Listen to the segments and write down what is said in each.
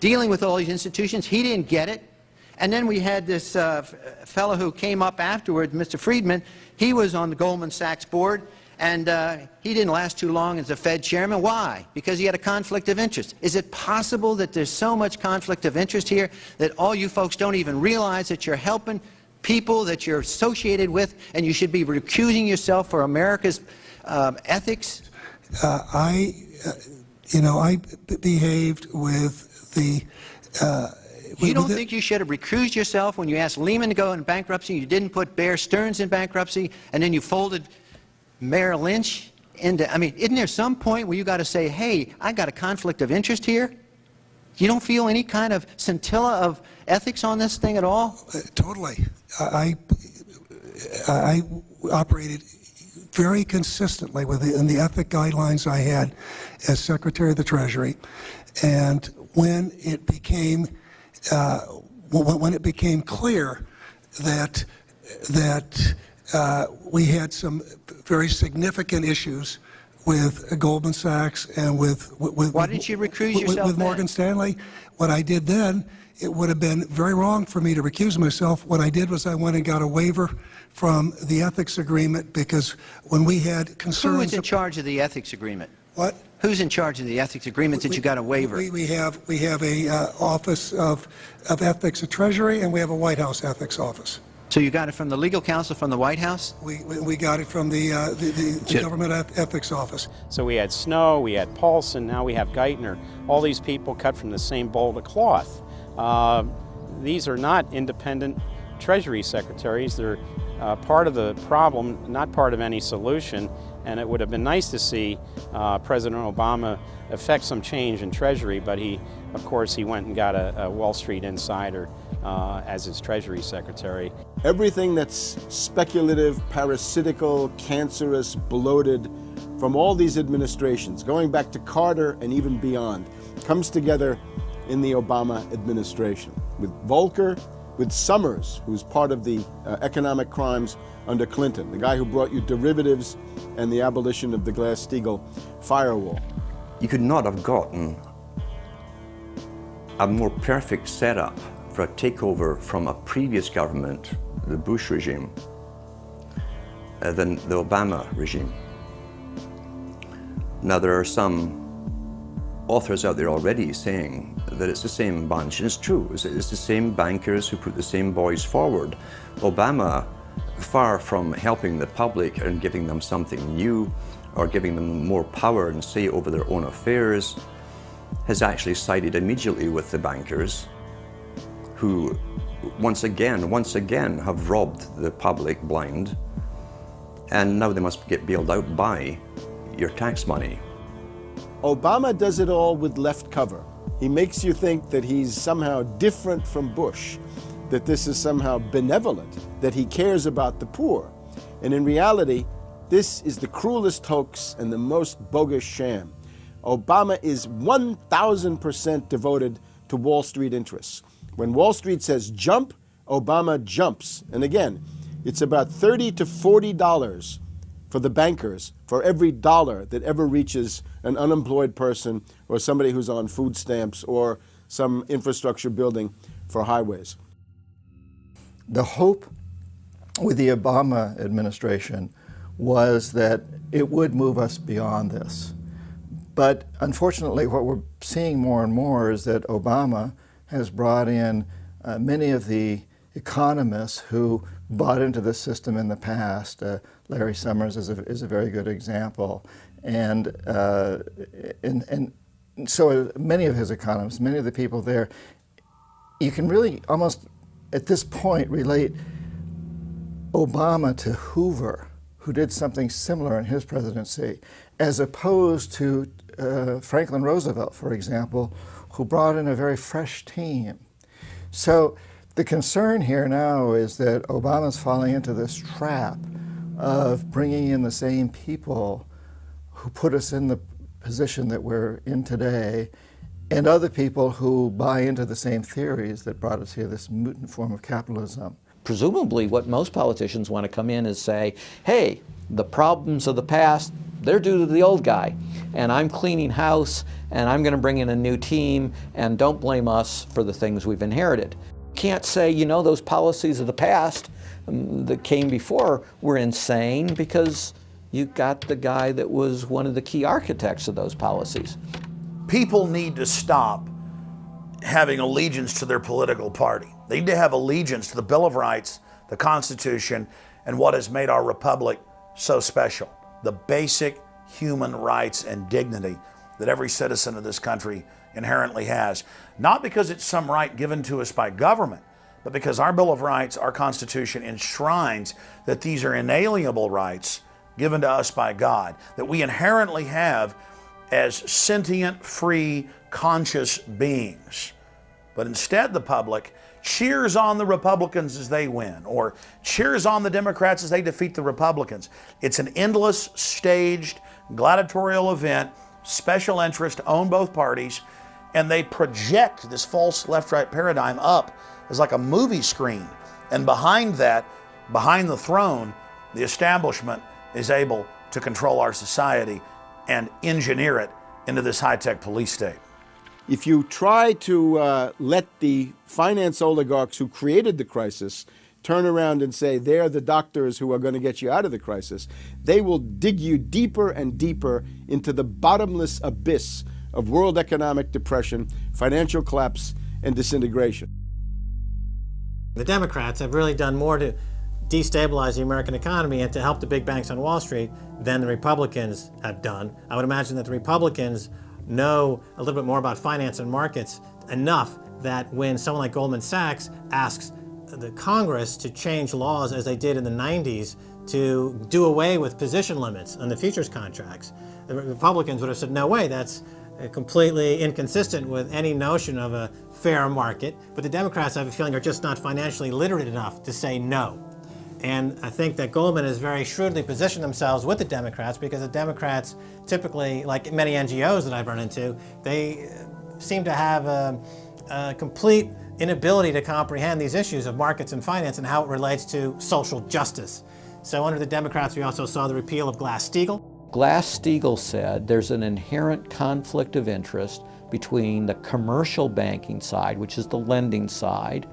dealing with all these institutions. He didn't get it. And then we had this fellow who came up afterwards, Mr. Friedman. He was on the Goldman Sachs board, and he didn't last too long as a Fed chairman. Why? Because he had a conflict of interest. Is it possible that there's so much conflict of interest here that all you folks don't even realize that you're helping people that you're associated with, and you should be recusing yourself for America's ethics? I behaved with the... You don't think you should have recused yourself when you asked Lehman to go in bankruptcy, you didn't put Bear Stearns in bankruptcy, and then you folded Merrill Lynch into... I mean, isn't there some point where you got to say, hey, I got a conflict of interest here? You don't feel any kind of scintilla of ethics on this thing at all? Totally. I operated very consistently within the ethic guidelines I had as Secretary of the Treasury, and when it became clear that we had some very significant issues with Goldman Sachs and with why didn't you recuse yourself with Morgan Stanley, what I did then, it would have been very wrong for me to recuse myself. What I did was I went and got a waiver from the ethics agreement, because when we had concerns... Who is in charge of the ethics agreement? What? Who's in charge of the ethics agreement that you got a waiver? We have a Office of Ethics at Treasury, and we have a White House ethics office. So you got it from the legal counsel from the White House? We got it from the government ethics office. So we had Snow, we had Paulson, now we have Geithner. All these people cut from the same bowl of cloth. These are not independent Treasury secretaries. They're part of the problem, not part of any solution. And it would have been nice to see President Obama effect some change in Treasury, but of course, he went and got a Wall Street insider as his Treasury Secretary. Everything that's speculative, parasitical, cancerous, bloated from all these administrations, going back to Carter and even beyond, comes together in the Obama administration. With Volcker, with Summers, who's part of the economic crimes under Clinton, the guy who brought you derivatives and the abolition of the Glass-Steagall firewall. You could not have gotten a more perfect setup for a takeover from a previous government, the Bush regime, than the Obama regime. Now, there are some authors out there already saying that it's the same bunch, and it's true. It's the same bankers who put the same boys forward. Obama, far from helping the public and giving them something new or giving them more power and say over their own affairs, has actually sided immediately with the bankers who once again have robbed the public blind, and now they must get bailed out by your tax money. Obama does it all with left cover. He makes you think that he's somehow different from Bush, that this is somehow benevolent, that he cares about the poor. And in reality, this is the cruelest hoax and the most bogus sham. Obama is 1,000% devoted to Wall Street interests. When Wall Street says jump, Obama jumps. And again, it's about $30 to $40 for the bankers for every dollar that ever reaches an unemployed person or somebody who's on food stamps or some infrastructure building for highways. The hope with the Obama administration was that it would move us beyond this. But unfortunately, what we're seeing more and more is that Obama has brought in many of the economists who bought into the system in the past. Larry Summers is a very good example. And so many of his economists, many of the people there, you can really almost at this point relate Obama to Hoover, who did something similar in his presidency, as opposed to Franklin Roosevelt, for example, who brought in a very fresh team. So the concern here now is that Obama's falling into this trap of bringing in the same people who put us in the position that we're in today, and other people who buy into the same theories that brought us here, this mutant form of capitalism. Presumably what most politicians want to come in is say, hey, the problems of the past, they're due to the old guy, and I'm cleaning house, and I'm going to bring in a new team, and don't blame us for the things we've inherited. Can't say, you know, those policies of the past that came before were insane, because you got the guy that was one of the key architects of those policies. People need to stop having allegiance to their political party. They need to have allegiance to the Bill of Rights, the Constitution, and what has made our republic so special. The basic human rights and dignity that every citizen of this country inherently has. Not because it's some right given to us by government, but because our Bill of Rights, our Constitution, enshrines that these are inalienable rights given to us by God, that we inherently have as sentient, free, conscious beings. But instead, the public cheers on the Republicans as they win, or cheers on the Democrats as they defeat the Republicans. It's an endless, staged, gladiatorial event, special interest own both parties, and they project this false left-right paradigm up as like a movie screen. And behind that, behind the throne, the establishment is able to control our society and engineer it into this high-tech police state. If you try to let the finance oligarchs who created the crisis turn around and say they're the doctors who are going to get you out of the crisis, they will dig you deeper and deeper into the bottomless abyss of world economic depression, financial collapse, and disintegration. The Democrats have really done more to destabilize the American economy and to help the big banks on Wall Street than the Republicans have done. I would imagine that the Republicans know a little bit more about finance and markets enough that when someone like Goldman Sachs asks the Congress to change laws as they did in the 90s to do away with position limits on the futures contracts, the Republicans would have said, no way, that's completely inconsistent with any notion of a fair market. But the Democrats, I have a feeling, are just not financially literate enough to say no. And I think that Goldman has very shrewdly positioned themselves with the Democrats, because the Democrats typically, like many NGOs that I've run into, they seem to have a complete inability to comprehend these issues of markets and finance and how it relates to social justice. So under the Democrats, we also saw the repeal of Glass-Steagall. Glass-Steagall said there's an inherent conflict of interest between the commercial banking side, which is the lending side,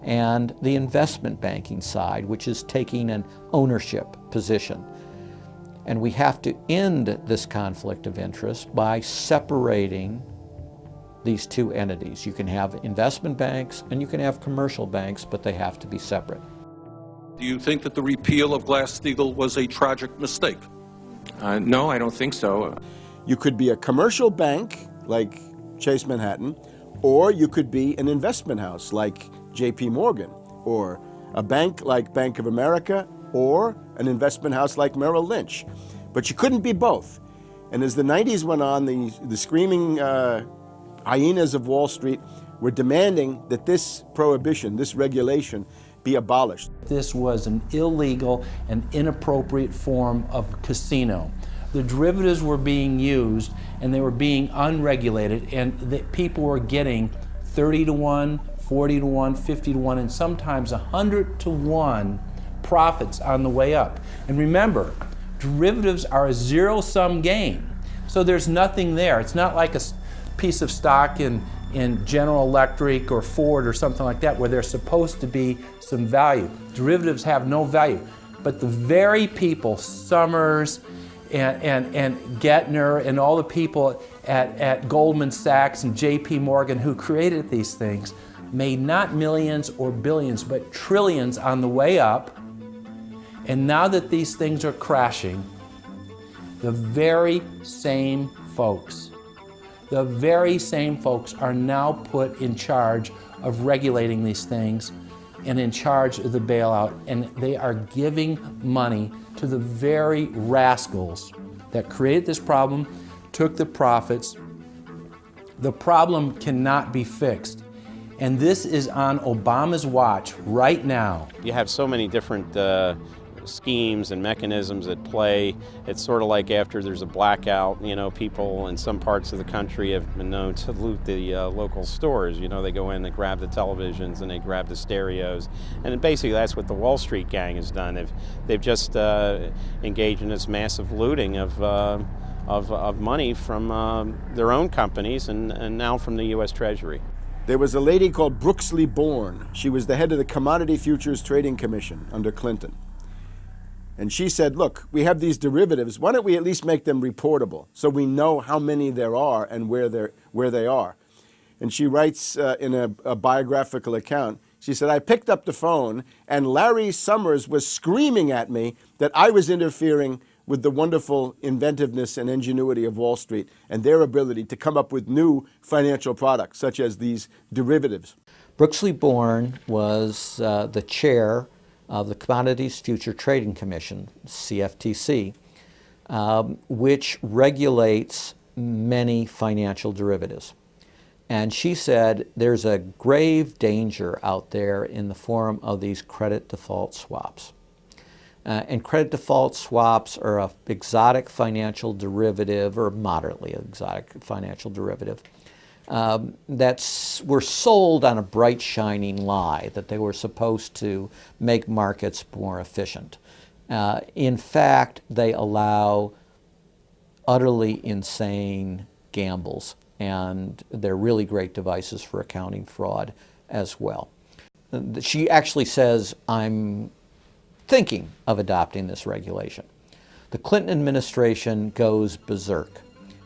and the investment banking side, which is taking an ownership position. And we have to end this conflict of interest by separating these two entities. You can have investment banks and you can have commercial banks, but they have to be separate. Do you think that the repeal of Glass-Steagall was a tragic mistake? No, I don't think so. You could be a commercial bank like Chase Manhattan, or you could be an investment house like J.P. Morgan, or a bank like Bank of America, or an investment house like Merrill Lynch. But you couldn't be both. And as the 90s went on, the screaming hyenas of Wall Street were demanding that this prohibition, this regulation, be abolished. This was an illegal and inappropriate form of casino. The derivatives were being used and they were being unregulated, and the people were getting 30 to 1, 40 to 1, 50 to 1, and sometimes 100 to 1 profits on the way up. And remember, derivatives are a zero-sum game. So there's nothing there. It's not like a piece of stock in General Electric or Ford or something like that where there's supposed to be some value. Derivatives have no value. But the very people, Summers and Gettner and all the people at Goldman Sachs and J.P. Morgan who created these things, made not millions or billions, but trillions on the way up. And now that these things are crashing, the very same folks are now put in charge of regulating these things and in charge of the bailout, and they are giving money to the very rascals that created this problem, took the profits. The problem cannot be fixed. And this is on Obama's watch right now. You have so many different schemes and mechanisms at play. It's sort of like after there's a blackout, people in some parts of the country have been known to loot the local stores. They go in, they grab the televisions and they grab the stereos. And basically that's what the Wall Street gang has done. They've just engaged in this massive looting of money from their own companies and now from the U.S. Treasury. There was a lady called Brooksley Born. She was the head of the Commodity Futures Trading Commission under Clinton. And she said, look, we have these derivatives. Why don't we at least make them reportable so we know how many there are and where they are? And she writes in a biographical account, she said, I picked up the phone and Larry Summers was screaming at me that I was interfering with the wonderful inventiveness and ingenuity of Wall Street and their ability to come up with new financial products, such as these derivatives. Brooksley Born was the chair of the Commodities Future Trading Commission, CFTC, which regulates many financial derivatives. And she said there's a grave danger out there in the form of these credit default swaps. And credit default swaps are an exotic financial derivative, or moderately exotic financial derivative, that were sold on a bright, shining lie that they were supposed to make markets more efficient. In fact, they allow utterly insane gambles, and they're really great devices for accounting fraud as well. She actually says, I'm thinking of adopting this regulation. The Clinton administration goes berserk,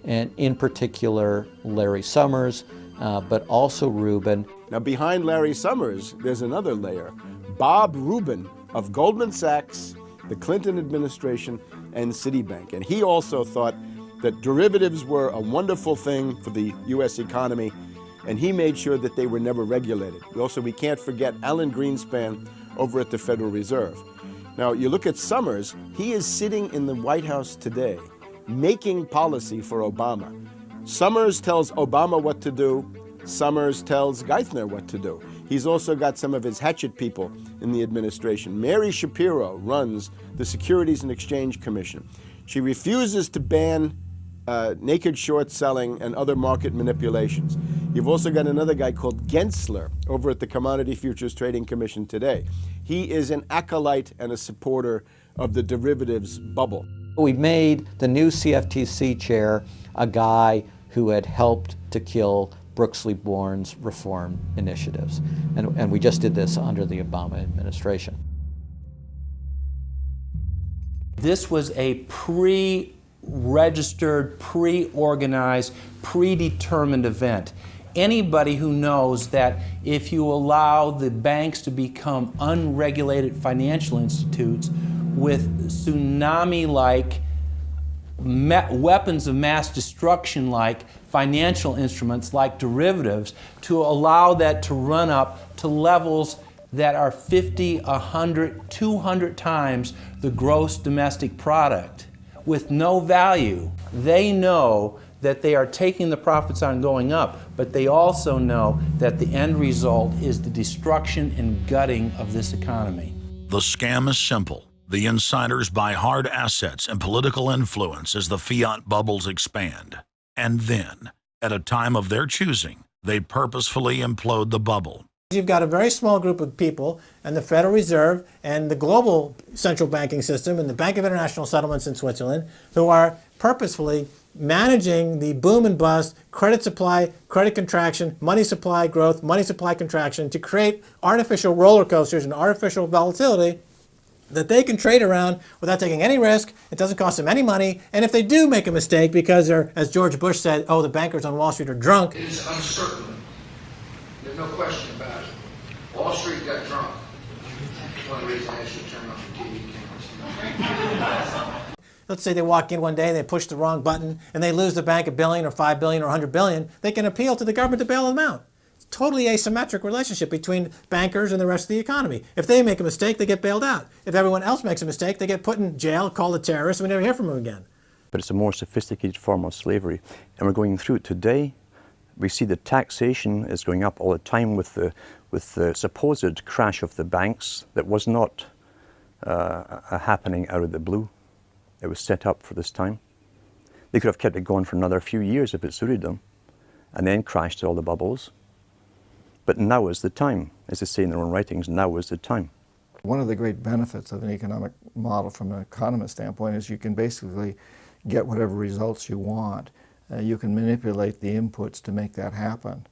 and in particular Larry Summers, but also Rubin. Now behind Larry Summers, there's another layer. Bob Rubin of Goldman Sachs, the Clinton administration, and Citibank. And he also thought that derivatives were a wonderful thing for the U.S. economy, and he made sure that they were never regulated. Also, we can't forget Alan Greenspan over at the Federal Reserve. Now, you look at Summers, he is sitting in the White House today, making policy for Obama. Summers tells Obama what to do. Summers tells Geithner what to do. He's also got some of his hatchet people in the administration. Mary Shapiro runs the Securities and Exchange Commission. She refuses to ban naked short selling and other market manipulations. You've also got another guy called Gensler over at the Commodity Futures Trading Commission today. He is an acolyte and a supporter of the derivatives bubble. We made the new CFTC chair a guy who had helped to kill Brooksley Born's reform initiatives. And we just did this under the Obama administration. This was a pre-registered, pre-organized, predetermined event. Anybody who knows that if you allow the banks to become unregulated financial institutes with tsunami-like weapons of mass destruction-like financial instruments like derivatives, to allow that to run up to levels that are 50, 100, 200 times the gross domestic product with no value. They know that they are taking the profits on going up, but they also know that the end result is the destruction and gutting of this economy. The scam is simple. The insiders buy hard assets and political influence as the fiat bubbles expand. And then, at a time of their choosing, they purposefully implode the bubble. You've got a very small group of people, and the Federal Reserve and the global central banking system and the Bank of International Settlements in Switzerland, who are purposefully managing the boom and bust, credit supply, credit contraction, money supply growth, money supply contraction, to create artificial roller coasters and artificial volatility that they can trade around without taking any risk. It doesn't cost them any money. And if they do make a mistake because they're, as George Bush said, oh, the bankers on Wall Street are drunk. It is uncertain. There's no question about it. Wall Street got drunk. That's one reason I should turn off the TV cameras. Let's say they walk in one day, they push the wrong button, and they lose the bank $1 billion or $5 billion or $100 billion. They can appeal to the government to bail them out. It's a totally asymmetric relationship between bankers and the rest of the economy. If they make a mistake, they get bailed out. If everyone else makes a mistake, they get put in jail, called a terrorist, and we never hear from them again. But it's a more sophisticated form of slavery, and we're going through it today. We see the taxation is going up all the time with the supposed crash of the banks that was not a happening out of the blue. It was set up for this time. They could have kept it going for another few years if it suited them, and then crashed all the bubbles. But now is the time. As they say in their own writings, now is the time. One of the great benefits of an economic model from an economist standpoint is you can basically get whatever results you want. You can manipulate the inputs to make that happen.